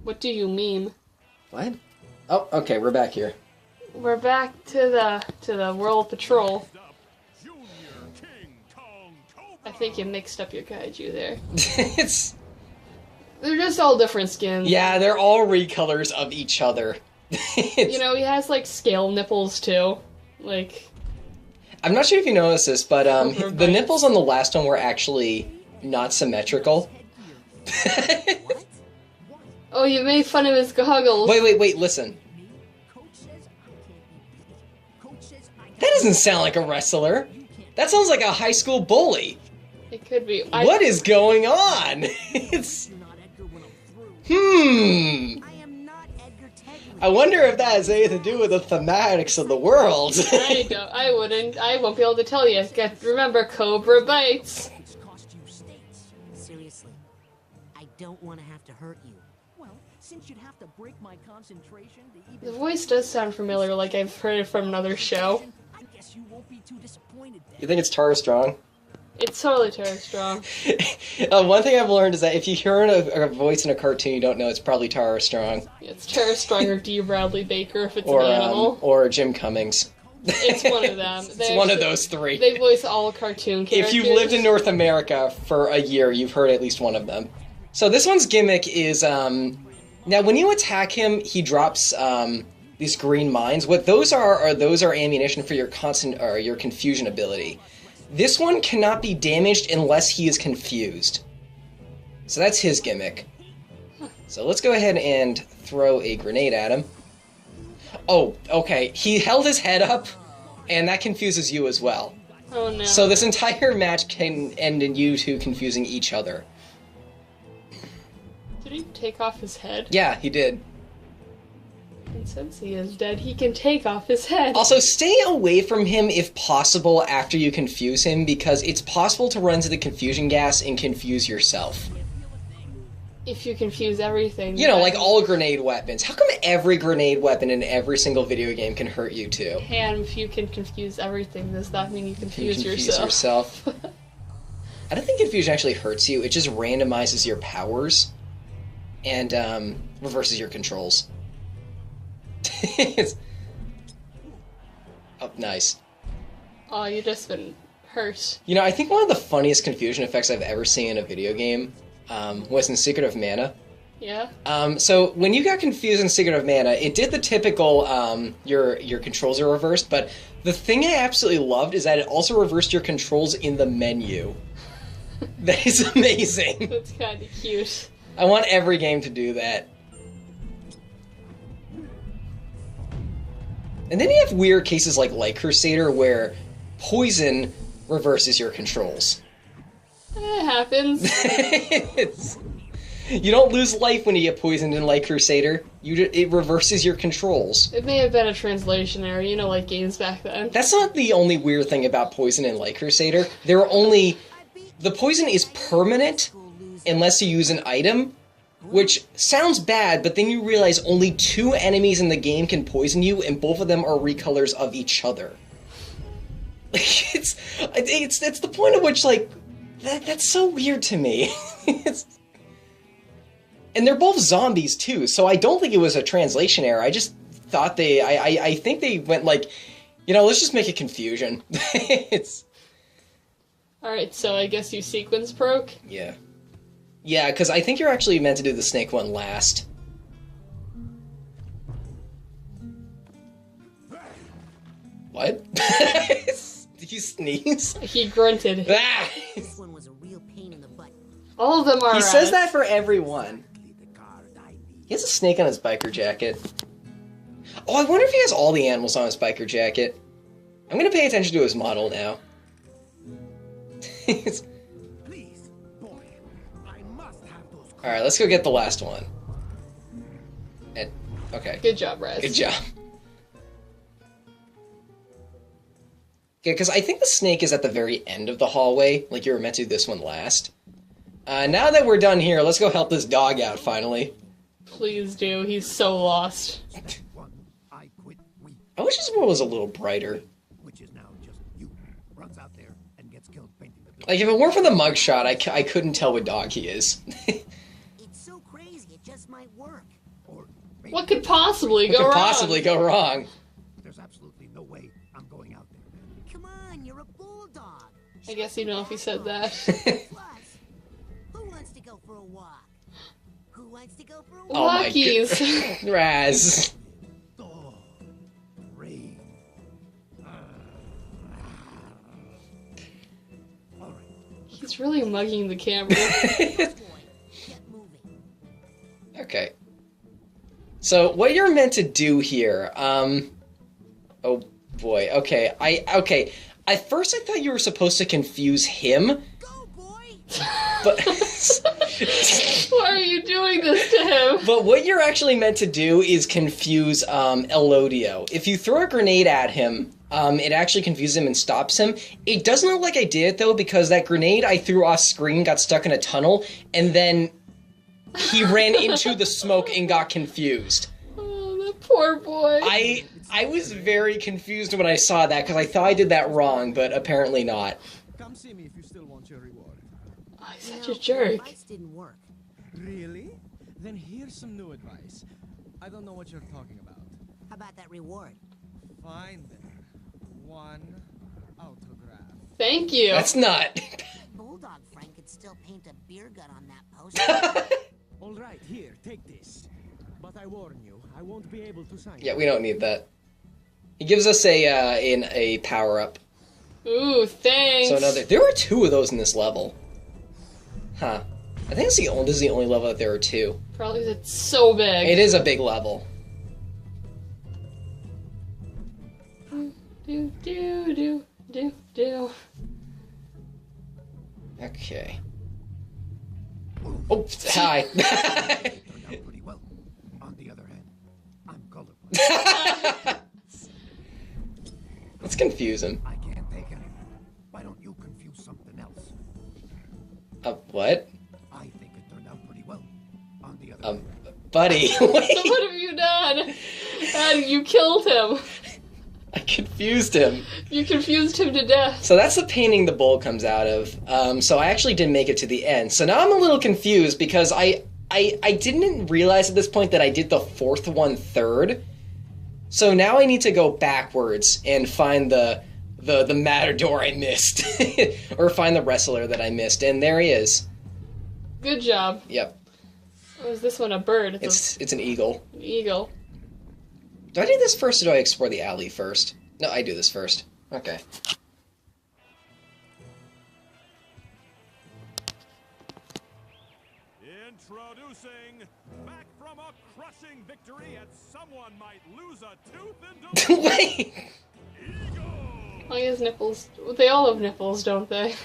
What do you mean? What? Oh, okay, we're back here. We're back to the World Patrol. I think you mixed up your kaiju there. They're just all different skins. Yeah, they're all recolors of each other. You know, he has, like, scale nipples, too. Like... I'm not sure if you noticed this, but the nipples on the last one were actually not symmetrical. Oh, you made fun of his goggles. Wait, listen. That doesn't sound like a wrestler. That sounds like a high school bully. It could be. What is going on? It's... I wonder if that has anything to do with the thematics of the world. I won't be able to tell you. Remember, Cobra bites. Seriously, I don't want to have to hurt you. Well, since you'd have to break my concentration to even... The voice does sound familiar, like I've heard it from another show. I guess you won't be too disappointed then. You think it's Tara Strong? It's totally Tara Strong. One thing I've learned is that if you hear a voice in a cartoon you don't know, it's probably Tara Strong. Yeah, it's Tara Strong or D. Bradley Baker if it's an animal. Or Jim Cummings. It's one of them. It's one of those three. They voice all cartoon characters. If you've lived in North America for a year, you've heard at least one of them. So this one's gimmick is, now when you attack him, he drops, these green mines. What those are ammunition for your your confusion ability. This one cannot be damaged unless he is confused. So that's his gimmick. So let's go ahead and throw a grenade at him. Oh, okay. He held his head up, and that confuses you as well. Oh no. So this entire match can end in you two confusing each other. Did he take off his head? Yeah, he did. And since he is dead, he can take off his head. Also, stay away from him if possible after you confuse him, because it's possible to run into the confusion gas and confuse yourself. If you confuse everything. You know, like all grenade weapons. How come every grenade weapon in every single video game can hurt you too? And if you can confuse everything, does that mean you confuse yourself? I don't think confusion actually hurts you. It just randomizes your powers and reverses your controls. Oh, nice. Oh, you just been hurt. You know, I think one of the funniest confusion effects I've ever seen in a video game was in Secret of Mana. Yeah? So when you got confused in Secret of Mana, it did the typical, your controls are reversed, but the thing I absolutely loved is that it also reversed your controls in the menu. That is amazing. That's kind of cute. I want every game to do that. And then you have weird cases like Light Crusader where poison reverses your controls. It happens. You don't lose life when you get poisoned in Light Crusader. It reverses your controls. It may have been a translation error, you know, like games back then. That's not the only weird thing about poison in Light Crusader. The poison is permanent unless you use an item, which sounds bad, but then you realize only 2 enemies in the game can poison you, and both of them are recolors of each other. Like, it's the point at which, like, that's so weird to me. And they're both zombies, too, so I don't think it was a translation error. I just thought I think they went like, you know, let's just make a confusion. Alright, so I guess you sequence broke? Yeah. Yeah, because I think you're actually meant to do the snake one last. What? Did you sneeze? He grunted. Ah! This one was a real pain in the butt. All of them are. He says that for everyone. He has a snake on his biker jacket. Oh, I wonder if he has all the animals on his biker jacket. I'm gonna pay attention to his model now. Alright, let's go get the last one. And, okay. Good job, Raz. Good job. Okay, because I think the snake is at the very end of the hallway, like you were meant to do this one last. Now that we're done here, let's go help this dog out, finally. Please do, he's so lost. I wish this one was a little brighter. Like, if it weren't for the mugshot, I couldn't tell what dog he is. It's so crazy, it just might work. Or maybe What could possibly What go could wrong? possibly go wrong? there's absolutely no way I'm going out there. Come on, you're a bulldog. I guess you know if he said that. Plus, who wants to go for a walk? Who wants to go for a Oh walk? my Walkies. Raz. Oh, rain. All right. He's really mugging the camera. Boy, get moving. Okay. So what you're meant to do here, oh boy, okay, okay. At first I thought you were supposed to confuse him, Go, boy. but Why are you doing this to him? but what you're actually meant to do is confuse Elodio. If you throw a grenade at him, it actually confuses him and stops him. It doesn't look like I did it though, because that grenade I threw off screen got stuck in a tunnel, and then he ran into the smoke and got confused. Oh, that poor boy. I was very confused when I saw that, because I thought I did that wrong, but apparently not. Come see me if you still want your reward. Oh, he's You such know, a jerk. Advice didn't work. Really? Then here's some new advice. I don't know what you're talking about. How about that reward? Fine then. One autograph. Thank you. That's not. Bulldog Frank could still paint a beer gut on that poster. All right, here, take this. But I warn you, I won't be able to sign Yeah, it. we don't need that. He gives us a power up. Ooh, thanks. So there were 2 of those in this level. Huh. I think this is the only level that there are 2. Probably 'cause it's so big. It is a big level. Do, do, do, do, do. Okay. Oh, hi. Turned out pretty well. On the other hand, I'm colorblind. Let's confuse him. I can't take it. Why don't you confuse something else? What? I think it turned out pretty well. On the other hand, Buddy, So wait. what have you done? And you killed him. I confused him. You confused him to death. So that's the painting the bowl comes out of. So I actually didn't make it to the end. So now I'm a little confused because I didn't realize at this point that I did the 4th one third. So now I need to go backwards and find the matador I missed. Or find the wrestler that I missed. And there he is. Good job. Yep. Oh, is this one a bird? It's an eagle. An eagle. Do I do this first or do I explore the alley first? No, I do this first. Okay. Introducing, back from a crushing victory, and someone might lose a tooth in Wait! Eagle! Oh, he has nipples. They all have nipples, don't they?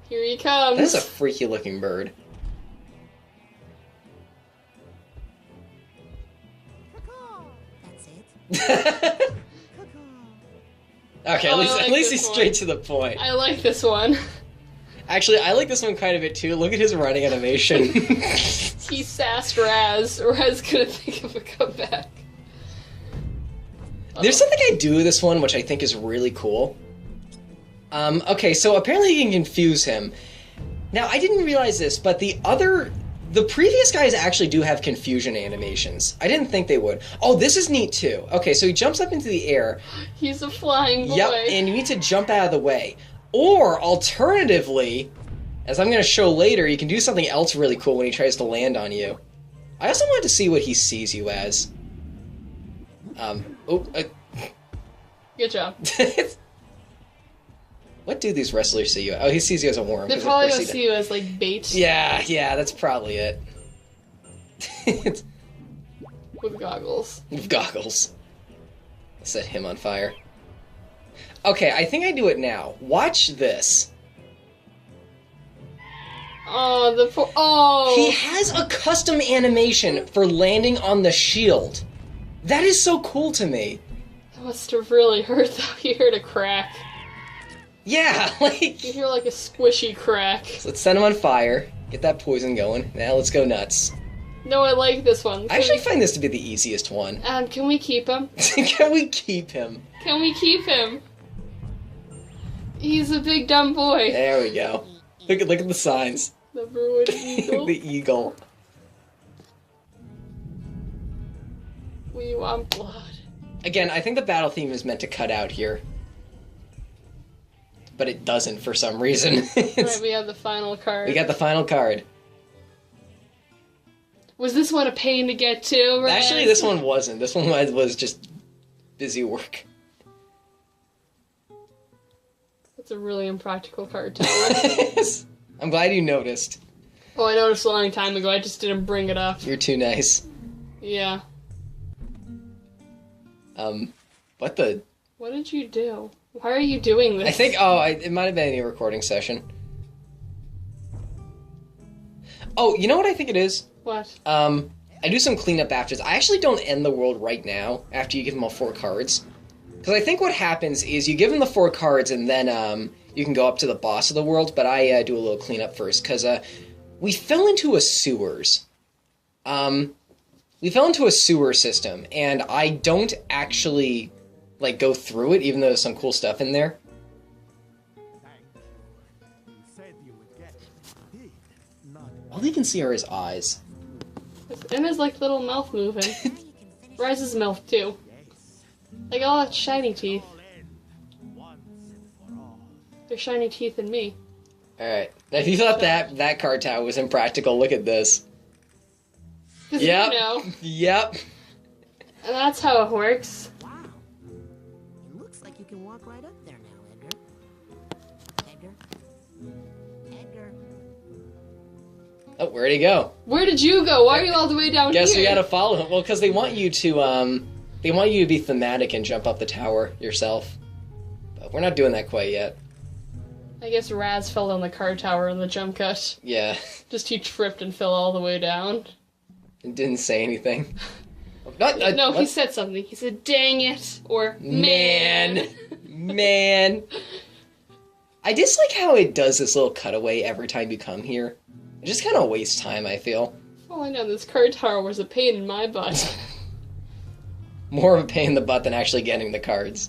Here he comes. That is a freaky looking bird. That's it. Okay, Oh, I at like least this he's one. straight to the point. I like this one. Actually, I like this one quite a bit too. Look at his running animation. He sassed Raz. Raz couldn't think of a comeback. There's something I do with this one which I think is really cool. Okay, so apparently you can confuse him. Now, I didn't realize this, but the previous guys actually do have confusion animations. I didn't think they would. Oh, this is neat too. Okay, so he jumps up into the air. He's a flying boy. Yep, and you need to jump out of the way. Or, alternatively, as I'm going to show later, you can do something else really cool when he tries to land on you. I also wanted to see what he sees you as. Good job. What do these wrestlers see you? Oh, he sees you as a worm. They're 'cause of probably course gonna he see you as like bait Yeah, that's probably it. with goggles. With goggles. Set him on fire. Okay, I think I do it now. Watch this. Oh, oh. He has a custom animation for landing on the shield. That is so cool to me. That must have really hurt though. You heard a crack. Yeah, like... You hear like a squishy crack. So let's set him on fire. Get that poison going. Now let's go nuts. No, I like this one. I actually find this to be the easiest one. Can we keep him? Can we keep him? Can we keep him? He's a big dumb boy. There we go. Look at the signs. Number one eagle. The eagle. We want blood. Again, I think the battle theme is meant to cut out here. But it doesn't for some reason. Alright, we have the final card. We got the final card. Was this one a pain to get to, Raz? Actually, this one wasn't. This one was just busy work. That's a really impractical card tower. I'm glad you noticed. Oh, I noticed a long time ago. I just didn't bring it up. You're too nice. Yeah. What the... What did you do? Why are you doing this? I think, it might have been a recording session. Oh, you know what I think it is? What? I do some cleanup after this. I actually don't end the world right now, after you give them all 4 cards. Because I think what happens is you give them the 4 cards, and then, you can go up to the boss of the world, but I, do a little cleanup first, because, we fell into a sewers. We fell into a sewer system, and I don't actually, like, go through it, even though there's some cool stuff in there. You said you would get me. Not All you can see are his eyes. And his, like, little mouth moving. Raz's mouth, too. Like, all that shiny teeth. all in. Once and for all. There's shiny teeth in me. Alright, now if you thought that card tower was impractical, look at this. 'Cause Yep. you know. Yep. And that's how it works. Wow. It looks like you can walk right up there now, Edgar. Edgar. Oh, where'd he go? Where did you go? Why are you all the way down Guess here? we gotta follow him. Well, because they want you to, be thematic and jump up the tower yourself. But we're not doing that quite yet. I guess Raz fell down the card tower in the jump cut. Yeah. Just he tripped and fell all the way down. It didn't say anything. No, he said something. He said, dang it, or man. Man. I dislike how it does this little cutaway every time you come here. It just kind of wastes time, I feel. Oh, I know, this card tower was a pain in my butt. More of a pain in the butt than actually getting the cards.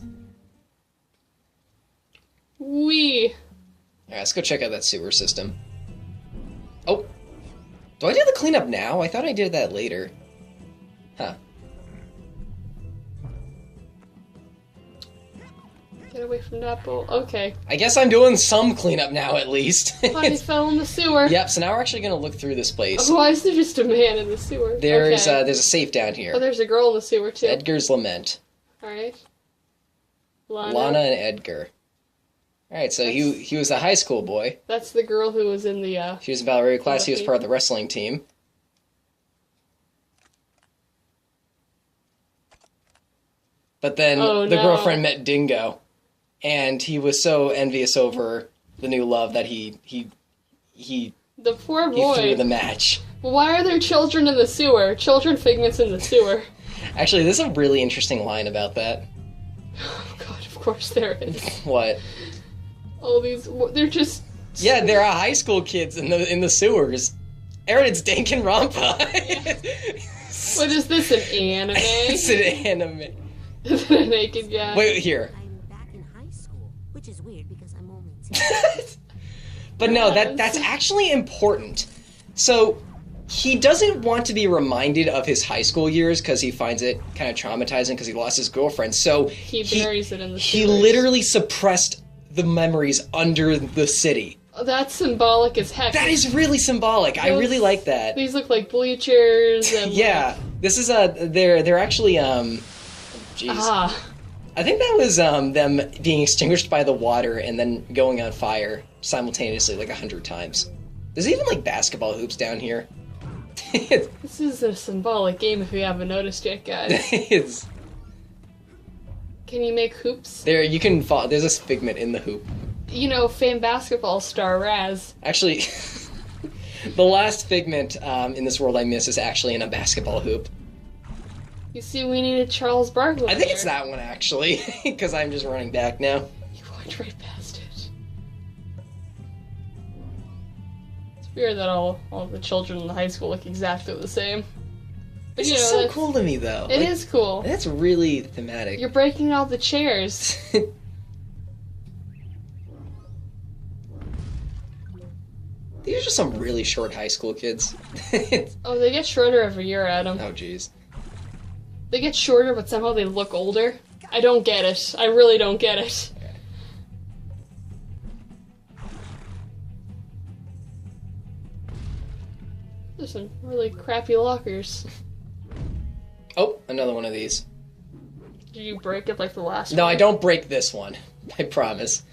Wee. Alright, let's go check out that sewer system. Oh. Do I do the cleanup now? I thought I did that later. Huh. Get away from that bowl. Okay. I guess I'm doing some cleanup now, at least. Oh, he fell in the sewer. Yep, so now we're actually gonna look through this place. Why is there just a man in the sewer? There's okay. there's a safe down Oh, here. there's a girl in the sewer, too. Edgar's Lament. Alright. Lana and Edgar. Alright, so he was a high school boy. That's the girl who was in the, She was in ballet class, he was part of the wrestling team. But then Oh, the no. girlfriend met Dingo, and he was so envious over the new love that he The poor threw boy. the match. Why are there children in the sewer? Children figments in the sewer. Actually, there's a really interesting line about that. Oh god, of course there is. What? All these, they're just... Yeah, there are high school kids in the sewers. Aaron, it's Danganronpa. What is this, an anime? It's an anime. Is it a naked guy? Wait, here. I'm back in high school, which is weird because I'm only 10. But no, that's actually important. So, he doesn't want to be reminded of his high school years because he finds it kind of traumatizing because he lost his girlfriend. So He buries it in the He sewers. literally suppressed the memories under the city. Oh, that's symbolic as heck. That is really symbolic. I really like that. These look like bleachers and Yeah, this is they're actually jeez. Ah. I think that was them being extinguished by the water and then going on fire simultaneously like 100 times. There's even like basketball hoops down here. This is a symbolic game if you haven't noticed yet, guys. It's Can you make hoops? there. You can fall. There's a figment in the hoop. You know, famed basketball star Raz. Actually, the last figment in this world I miss is actually in a basketball hoop. You see, we needed Charles Barkley. I think it's that one actually, because I'm just running back now. You walked right past it. It's weird that all of the children in the high school look exactly the same. But This you is know, so that's- cool to me, though. It is cool. That's really thematic. You're breaking all the chairs. These these are just some really short high school kids. Oh, they get shorter every year, Adam. Oh, jeez. They get shorter, but somehow they look older. I don't get it. I really don't get it. There's some really crappy lockers. Oh, another one of these. Did you break it like the last one? No, I don't break this one. I promise.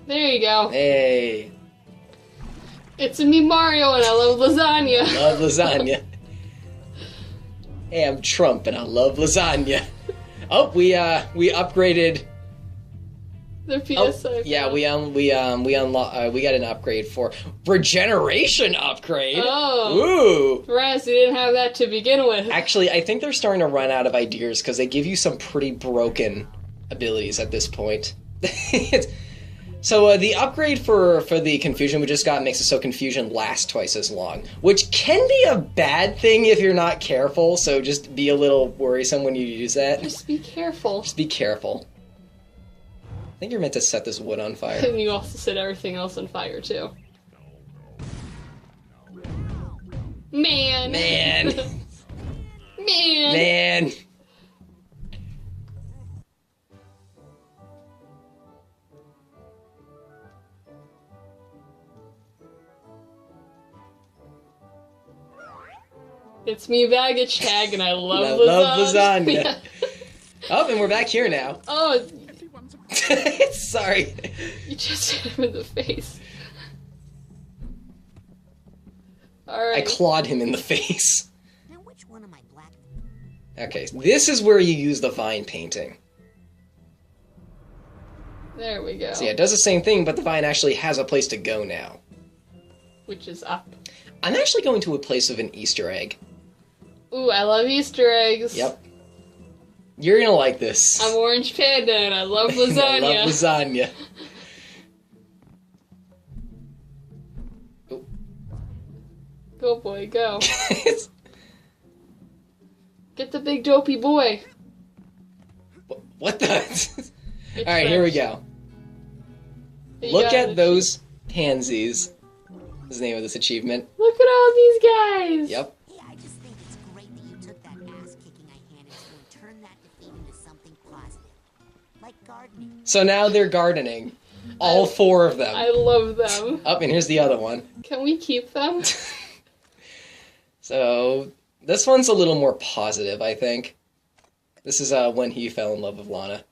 There you go. Hey. It's me, Mario, and I love lasagna. Love lasagna. Hey, I'm Trump, and I love lasagna. Oh, we upgraded. The Oh, PSI. yeah, we got an upgrade for regeneration upgrade. Oh. Ooh. Raz, you didn't have that to begin with. Actually, I think they're starting to run out of ideas because they give you some pretty broken abilities at this point. So the upgrade for the confusion we just got makes it so confusion lasts twice as long, which can be a bad thing if you're not careful. So just be a little worrisome when you use that. Just be careful. Just be careful. I think you're meant to set this wood on fire. And you also set everything else on fire, too. Man. Man. Man. Man. It's me, baggage tag, and I love I lasagna. love lasagna. Oh, and we're back here now. Oh, Sorry. you just hit him in the face. Alright. I clawed him in the face. Now, which one am I black? Okay, this is where you use the vine painting. There we go. So yeah, it does the same thing, but the vine actually has a place to go now. Which is up. I'm actually going to a place of an Easter egg. Ooh, I love Easter eggs. Yep. You're gonna like this. I'm Orange Panda, and I love lasagna. I love lasagna. Oh. Go, boy, go. Get the big dopey boy. What the? It's Alright, here we French. go. You Look got at it. those pansies. Is the name of this achievement. Look at all these guys. Yep. Hey, I just think it's great that you took that ass kicking I handed you and turned that defeat into something positive. Like gardening. So now they're gardening. All four of them. I love them. Oh, and here's the other one. Can we keep them? So, this one's a little more positive, I think. This is when he fell in love with Lana.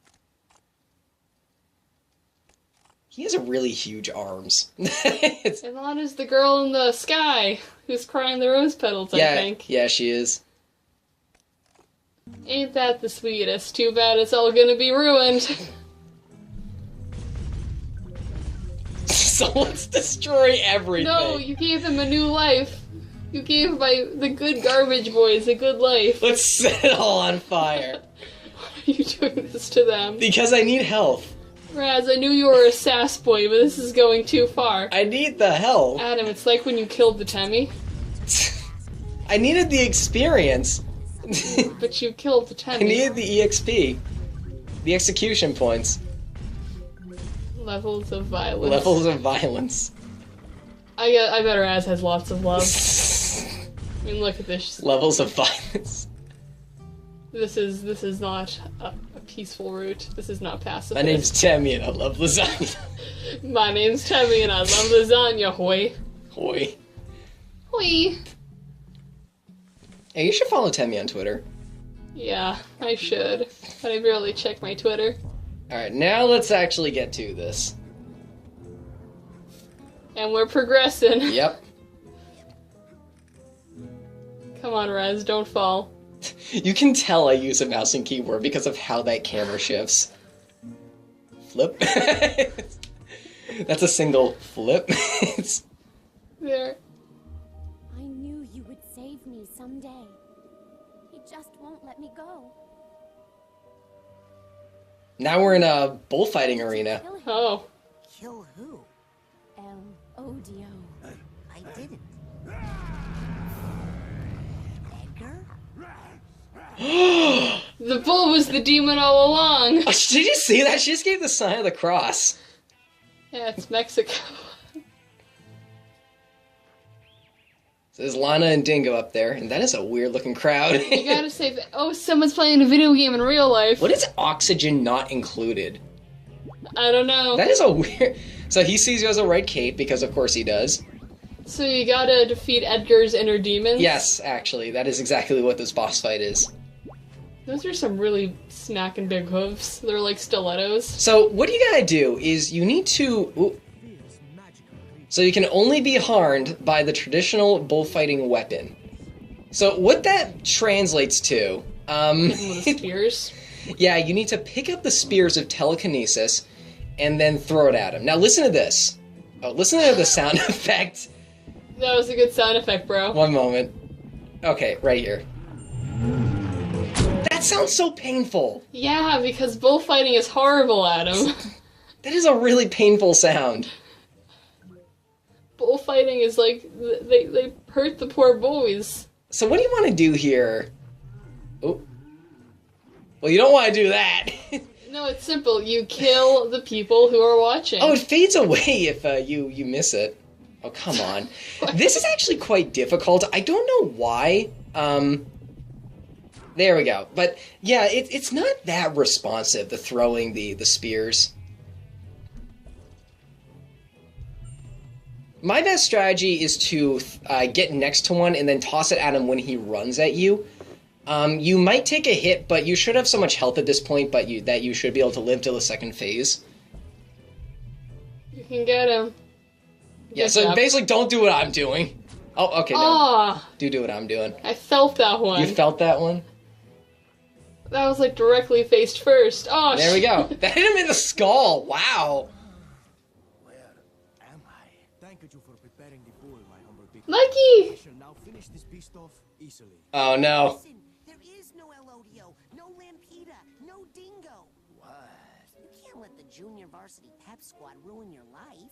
He has really huge arms. It's- And Lana's the girl in the sky who's crying the rose petals, I think. Yeah, she is. Ain't that the sweetest? Too bad it's all gonna be ruined. So let's destroy everything. No, you gave them a new life. You gave the good garbage boys a good life. Let's set it all on fire. Why are you doing this to them? Because I need health. Raz, I knew you were a sass boy, but this is going too far. I need the health. Adam, it's like when you killed the Temmie, I needed the experience. but you killed the I Temmie. needed the EXP. The execution points. Levels of violence. Levels of violence. I bet Raz has lots of love. I mean, look at this. Levels of violence. This is not a peaceful route. This is not pacifist. My name's Tammy and I love lasagna. My name's Temmie and I love lasagna. Hoy. Hoi. Hoy. Hey, you should follow Tammy on Twitter. Yeah, I should. But I barely check my Twitter. Alright, now let's actually get to this. And we're progressing. Yep. Come on, Raz, don't fall. You can tell I use a mouse and keyboard because of how that camera shifts. Flip. That's a single flip. It's... There. I knew you would save me someday. He just won't let me go. Now we're in a bullfighting arena. Kill him. Oh. Kill who? El Odio. I didn't. Edgar? The bull was the demon all along. Oh, did you see that? She just gave the sign of the cross. Yeah, it's Mexico. So there's Lana and Dingo up there, and that is a weird looking crowd. You gotta say, oh, someone's playing a video game in real life. What is oxygen not included? I don't know. That is a weird... So he sees you as a red cape, because of course he does. So you gotta defeat Edgar's inner demons? Yes, actually, that is exactly what this boss fight is. Those are some really smacking big hooves. They're like stilettos. So what you gotta do is you need to... Ooh. So you can only be harmed by the traditional bullfighting weapon. So what that translates to... With the spears. Yeah, you need to pick up the spears of telekinesis and then throw it at him. Now listen to this. Oh, listen to the sound effect. That was a good sound effect, bro. One moment. Okay, right here. That sounds so painful. Yeah, because bullfighting is horrible, Adam. That is a really painful sound. Bullfighting is like, they hurt the poor boys. So what do you want to do here? Oh. Well, you don't want to do that. No, it's simple. You kill the people who are watching. Oh, it fades away if you miss it. Oh, come on. This is actually quite difficult. I don't know why. There we go. But, yeah, it's not that responsive, the throwing the spears. My best strategy is to get next to one and then toss it at him when he runs at you. You might take a hit, but you should have so much health at this point that you should be able to live till the second phase. You can get him. Yeah, so basically don't do what I'm doing. Oh, okay, no. Ah, Do what I'm doing. I felt that one. You felt that one? That was like directly faced first. Oh, There we go. That hit him in the skull. Wow. Where am I? Thank you for preparing the bull, my humble people. Mikey! I shall now finish this beast off easily. Oh, no. Listen, there is no Elodio, no Lampita, no Dingo. What? You can't let the junior varsity pep squad ruin your life.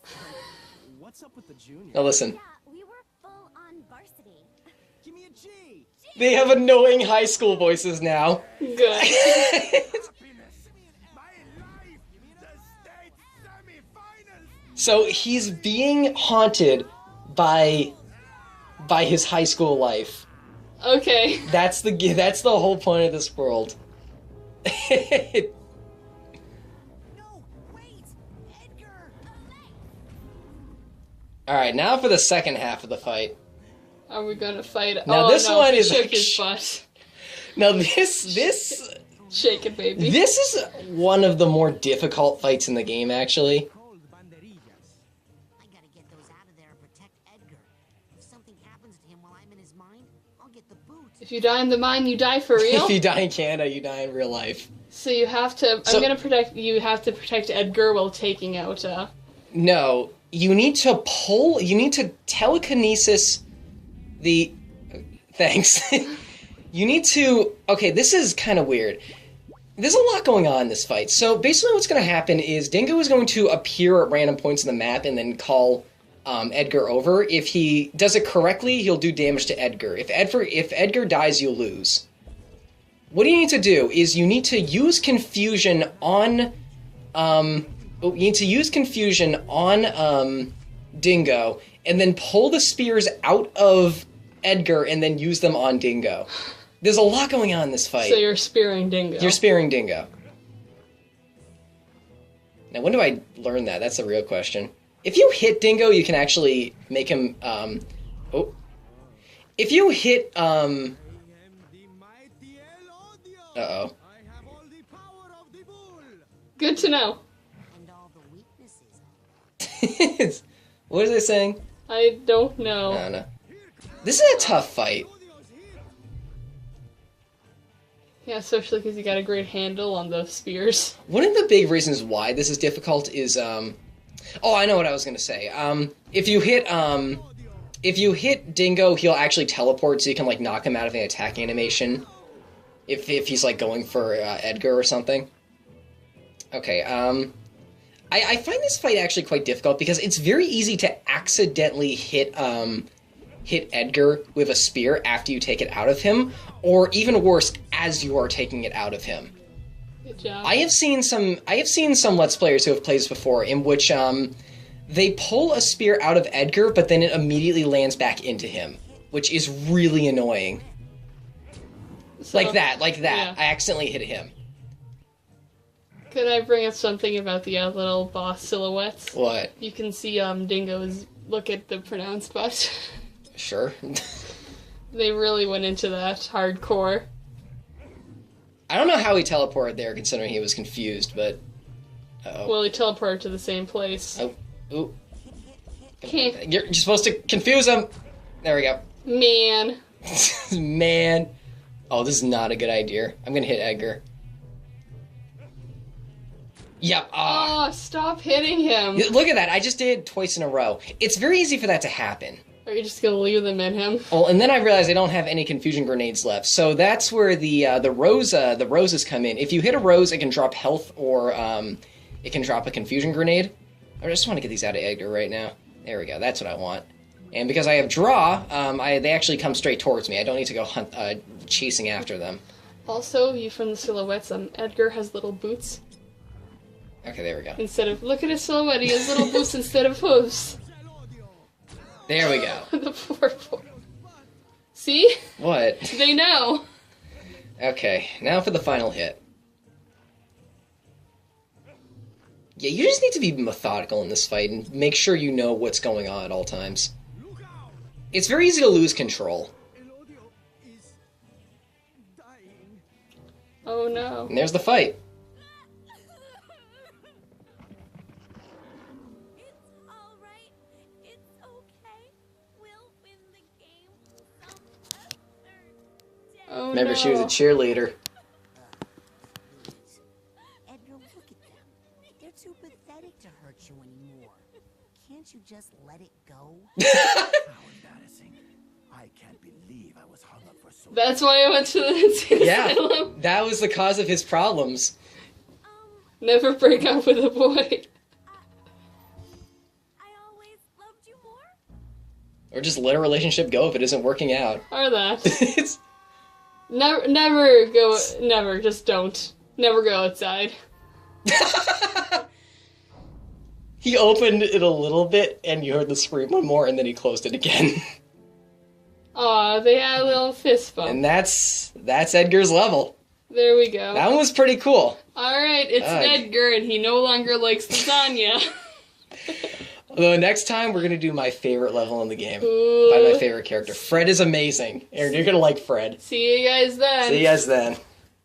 What's up with the junior? Now listen. Yeah, we were full on varsity. Give me a G! They have annoying high school voices now. Good. Happiness. My life. The state semi-finals. So he's being haunted by his high school life. Okay. That's the whole point of this world. No, wait, Edgar. Alright, now for the second half of the fight. Are we gonna fight? Now oh, this no, one is shake like his butt. Now this Shake it, baby. this is one of the more difficult fights in the game, actually. Cold banderillas. I gotta get those out of there and protect Edgar. If something happens to him while I'm in his mind, I'll get the boot. If you die in the mine, you die for real. If you die in Canada, you die in real life. So you have to. So- You have to protect Edgar while taking out. No, you need to pull. You need to telekinesis the. Thanks. You need to. Okay, this is kind of weird. There's a lot going on in this fight. So basically, what's going to happen is Dingo is going to appear at random points in the map and then call Edgar over. If he does it correctly, he'll do damage to Edgar. If Edgar dies, you lose. What you need to do is you need to use confusion on Dingo, and then pull the spears out of Edgar, and then use them on Dingo. There's a lot going on in this fight. So you're spearing Dingo. You're spearing Dingo. Now, when do I learn that? That's the real question. If you hit Dingo, you can actually make him, If you hit, I am the mighty Elodio. Uh-oh. I have all the power of the bull. Good to know. And all the weaknesses. What is it saying? I don't know. I don't know. This is a tough fight. Yeah, especially because you got a great handle on the spears. One of the big reasons why this is difficult is, oh, I know what I was gonna say. If you hit Dingo, he'll actually teleport, so you can, like, knock him out of an attack animation. If he's, like, going for Edgar or something. Okay, I find this fight actually quite difficult because it's very easy to accidentally hit Edgar with a spear after you take it out of him, or even worse, as you are taking it out of him. Good job. I have seen some Let's Players who have played this before, in which they pull a spear out of Edgar, but then it immediately lands back into him, which is really annoying. So, Like that. yeah. I accidentally hit him. Could I bring up something about the little boss silhouettes? What? You can see Dingo's look at the pronounced butt. Sure. They really went into that hardcore. I don't know how he teleported there, considering he was confused, but... Uh-oh. Well, he teleported to the same place. Oh. Ooh. Can't. You're supposed to confuse him! There we go. Man. Man. Oh, this is not a good idea. I'm gonna hit Edgar. Yep. Oh, stop hitting him. Look at that. I just did it twice in a row. It's very easy for that to happen. Are you just gonna leave them in him? Well, and then I realized I don't have any confusion grenades left. So that's where the roses come in. If you hit a rose, it can drop health or it can drop a confusion grenade. I just want to get these out of Edgar right now. There we go. That's what I want. And because I have draw, they actually come straight towards me. I don't need to go chasing after them. Also, you from the silhouettes, Edgar has little boots. Okay, there we go. Instead of, look at his silhouette, he has little boots instead of hooves. There we go. The poor boy. See? What? They know. Okay, now for the final hit. Yeah, you just need to be methodical in this fight and make sure you know what's going on at all times. It's very easy to lose control. Oh no. And there's the fight. It's alright. It's okay. We'll win the game some other day. Oh Remember, no. she was a cheerleader. Edgar, look at them. They're too pathetic to hurt you anymore. Can't you just let it go? How embarrassing. I can't believe I was hung up for so long. That's why I went to the insane Yeah, asylum. that was the cause of his problems. Never break up with a boy. I always loved you more. Or just let a relationship go if it isn't working out. Or that. It's- Never, just don't. Never go outside. He opened it a little bit, and you heard the scream one more, and then he closed it again. Aw, they had a little fist bump. And that's Edgar's level. There we go. That one was pretty cool. Alright, it's Ugh. Edgar, and he no longer likes lasagna. Although next time, we're going to do my favorite level in the game. Ooh. By my favorite character. Fred is amazing. Aaron, you're going to like Fred. See you guys then. See you guys then.